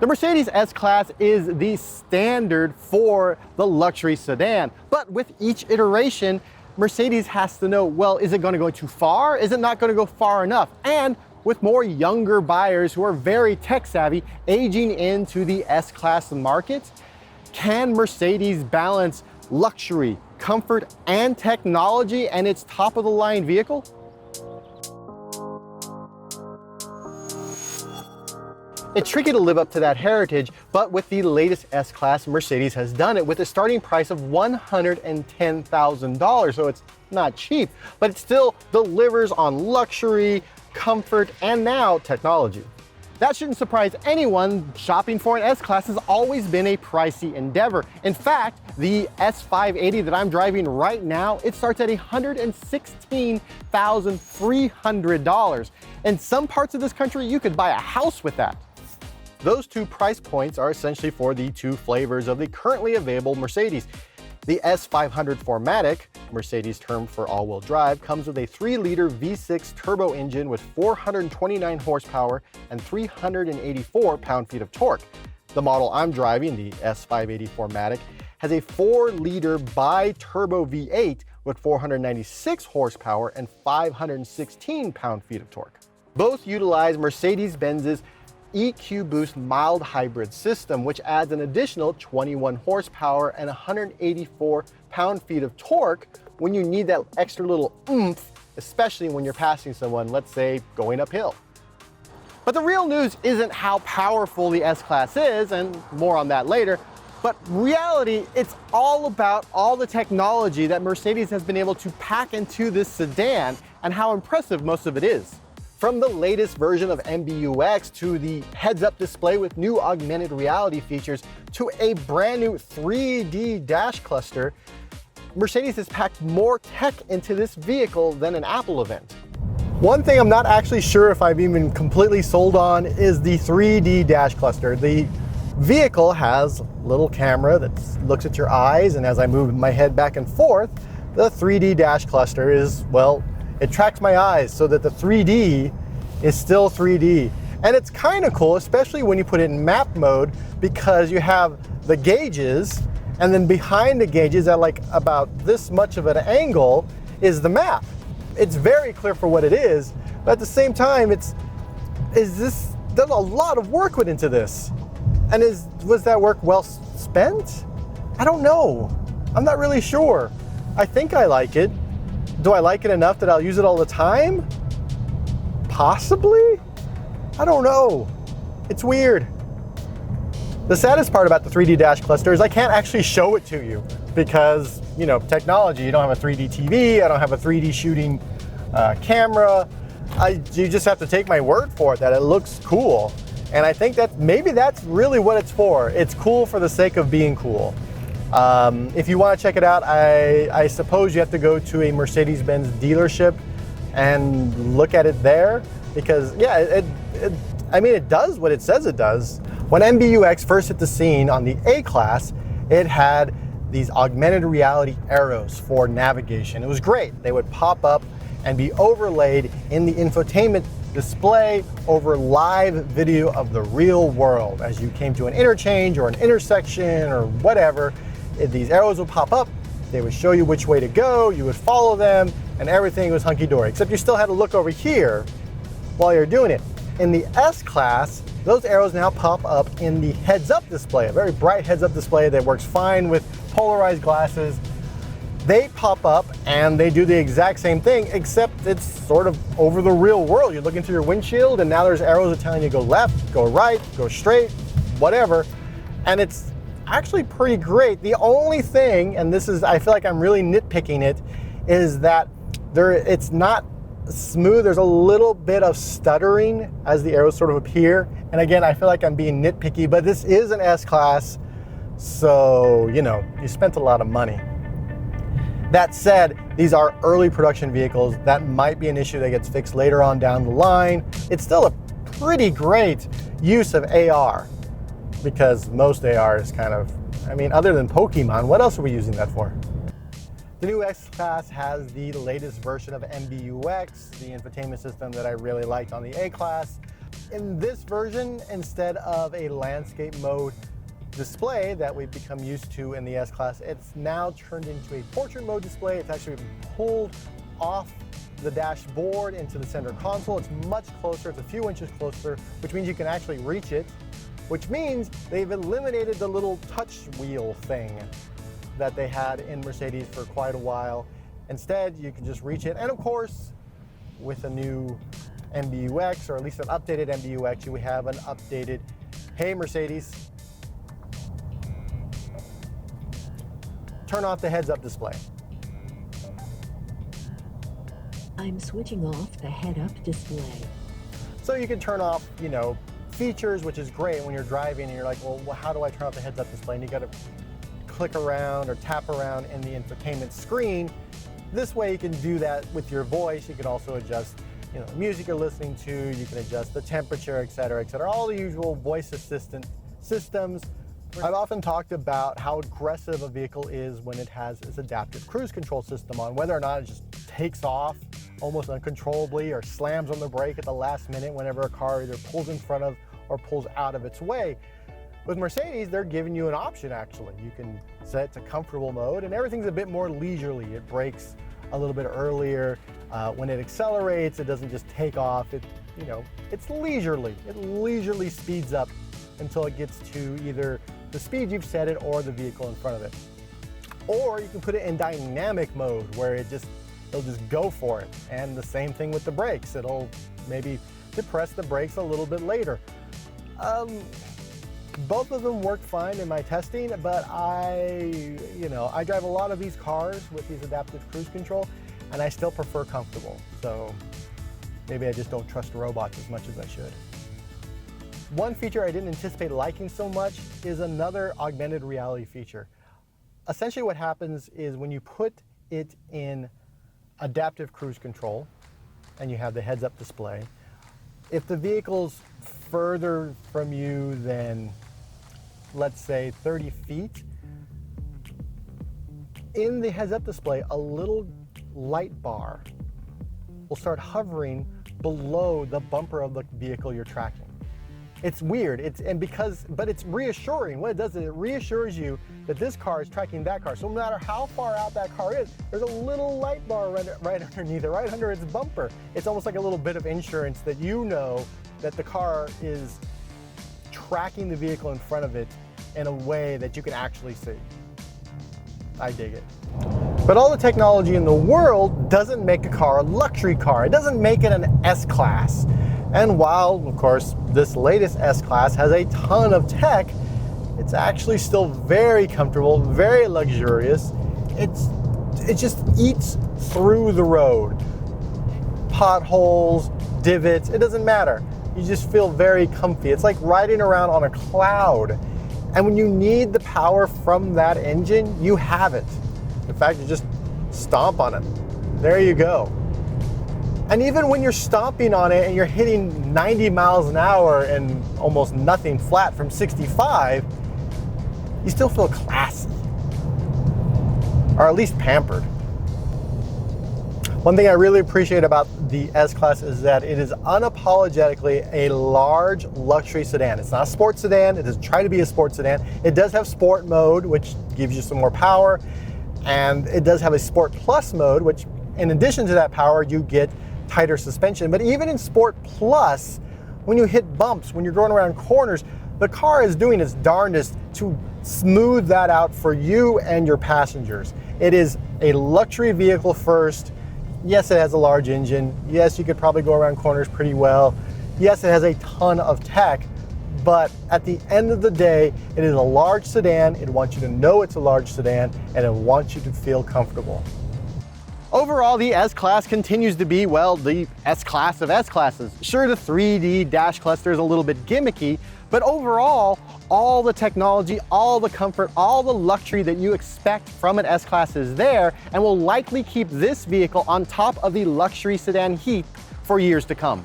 The Mercedes S-Class is the standard for the luxury sedan, but with each iteration, Mercedes has to know, well, is it going to go too far? Is it not going to go far enough? And with more younger buyers who are very tech savvy aging into the S-Class market, can Mercedes balance luxury, comfort, and technology and its top-of-the-line vehicle? It's tricky to live up to that heritage, but with the latest S-Class, Mercedes has done it with a starting price of $110,000, so it's not cheap, but it still delivers on luxury, comfort, and now technology. That shouldn't surprise anyone. Shopping for an S-Class has always been a pricey endeavor. In fact, the S580 that I'm driving right now, it starts at $116,300. In some parts of this country, you could buy a house with that. Those two price points are essentially for the two flavors of the currently available Mercedes. The S500 4MATIC, Mercedes term for all-wheel drive, comes with a 3-liter V6 turbo engine with 429 horsepower and 384 pound-feet of torque. The model I'm driving, the S580 4MATIC, has a 4-liter bi-turbo V8 with 496 horsepower and 516 pound-feet of torque. Both utilize Mercedes-Benz's EQ Boost mild hybrid system, which adds an additional 21 horsepower and 184 pound-feet of torque when you need that extra little oomph, especially when you're passing someone, let's say, going uphill. But the real news isn't how powerful the S-Class is, and more on that later, but reality, it's all about all the technology that Mercedes has been able to pack into this sedan and how impressive most of it is. From the latest version of MBUX to the heads-up display with new augmented reality features to a brand new 3D dash cluster, Mercedes has packed more tech into this vehicle than an Apple event. One thing I'm not actually sure if I've even completely sold on is the 3D dash cluster. The vehicle has a little camera that looks at your eyes, and as I move my head back and forth, the 3D dash cluster is, well, it tracks my eyes so that the 3D is still 3D. And it's kind of cool, especially when you put it in map mode, because you have the gauges, and then behind the gauges at like about this much of an angle is the map. It's very clear for what it is, but at the same time, there's a lot of work went into this. And was that work well spent? I don't know. I'm not really sure. I think I like it. Do I like it enough that I'll use it all the time? Possibly? I don't know. It's weird. The saddest part about the 3D dash cluster is I can't actually show it to you because, you know, technology, you don't have a 3D TV, I don't have a 3D shooting camera. You just have to take my word for it that it looks cool. And I think that maybe that's really what it's for. It's cool for the sake of being cool. If you want to check it out, I suppose you have to go to a Mercedes-Benz dealership and look at it there because, yeah, it does what it says it does. When MBUX first hit the scene on the A-Class, it had these augmented reality arrows for navigation. It was great. They would pop up and be overlaid in the infotainment display over live video of the real world. As you came to an interchange or an intersection or whatever, these arrows would pop up, they would show you which way to go, you would follow them, and everything was hunky-dory, except you still had to look over here while you're doing it. In the S-Class, those arrows now pop up in the heads-up display, a very bright heads-up display that works fine with polarized glasses. They pop up and they do the exact same thing, except it's sort of over the real world. You're looking through your windshield and now there's arrows that telling you go left, go right, go straight, whatever. And it's actually pretty great. The only thing, and this is, I feel like I'm really nitpicking it, is that it's not smooth. There's a little bit of stuttering as the arrows sort of appear. And again, I feel like I'm being nitpicky, but this is an S-Class, so, you know, you spent a lot of money. That said, these are early production vehicles. That might be an issue that gets fixed later on down the line. It's still a pretty great use of AR because most AR is kind of, I mean, other than Pokemon, what else are we using that for? The new S-Class has the latest version of MBUX, the infotainment system that I really liked on the A-Class. In this version, instead of a landscape mode display that we've become used to in the S-Class, it's now turned into a portrait mode display. It's actually pulled off the dashboard into the center console. It's much closer, it's a few inches closer, which means you can actually reach it, which means they've eliminated the little touch wheel thing that they had in Mercedes for quite a while. Instead, you can just reach it. And of course, with a new MBUX, or at least an updated MBUX, you have an updated, hey Mercedes, turn off the heads-up display. I'm switching off the head-up display. So you can turn off, you know, features, which is great when you're driving and you're like, well, how do I turn off the heads-up display? And you got to click around or tap around in the infotainment screen. This way you can do that with your voice. You can also adjust, you know, the music you're listening to. You can adjust the temperature, et cetera, all the usual voice assistant systems. I've often talked about how aggressive a vehicle is when it has its adaptive cruise control system on, whether or not it just takes off almost uncontrollably or slams on the brake at the last minute whenever a car either pulls in front of or pulls out of its way. With Mercedes, they're giving you an option actually. You can set it to comfortable mode and everything's a bit more leisurely. It brakes a little bit earlier. When it accelerates, it doesn't just take off. It's leisurely. It leisurely speeds up until it gets to either the speed you've set it or the vehicle in front of it. Or you can put it in dynamic mode where it'll just go for it. And the same thing with the brakes. It'll maybe depress the brakes a little bit later. Both of them worked fine in my testing, but I drive a lot of these cars with these adaptive cruise control and I still prefer comfortable. So maybe I just don't trust robots as much as I should. One feature I didn't anticipate liking so much is another augmented reality feature. Essentially what happens is when you put it in adaptive cruise control and you have the heads-up display, if the vehicle's further from you than, let's say, 30 feet, in the heads-up display, a little light bar will start hovering below the bumper of the vehicle you're tracking. It's weird, but it's reassuring. What it does is it reassures you that this car is tracking that car. So no matter how far out that car is, there's a little light bar right underneath it, right under its bumper. It's almost like a little bit of insurance that you know that the car is tracking the vehicle in front of it in a way that you can actually see. I dig it. But all the technology in the world doesn't make a car a luxury car. It doesn't make it an S-Class. And while, of course, this latest S-Class has a ton of tech, it's actually still very comfortable, very luxurious. It just eats through the road. Potholes, divots, it doesn't matter. You just feel very comfy. It's like riding around on a cloud. And when you need the power from that engine, you have it. In fact, you just stomp on it. There you go. And even when you're stomping on it and you're hitting 90 miles an hour and almost nothing flat from 65, you still feel classy. Or at least pampered. One thing I really appreciate about the S-Class is that it is unapologetically a large luxury sedan. It's not a sports sedan. It doesn't try to be a sports sedan. It does have sport mode, which gives you some more power. And it does have a Sport Plus mode, which in addition to that power, you get tighter suspension. But even in Sport Plus, when you hit bumps, when you're going around corners, the car is doing its darndest to smooth that out for you and your passengers. It is a luxury vehicle first. Yes, it has a large engine. Yes, you could probably go around corners pretty well. Yes, it has a ton of tech, but at the end of the day, it is a large sedan. It wants you to know it's a large sedan, and it wants you to feel comfortable. Overall, the S-Class continues to be, well, the S-Class of S-Classes. Sure, the 3D dash cluster is a little bit gimmicky, but overall, all the technology, all the comfort, all the luxury that you expect from an S-Class is there and will likely keep this vehicle on top of the luxury sedan heap for years to come.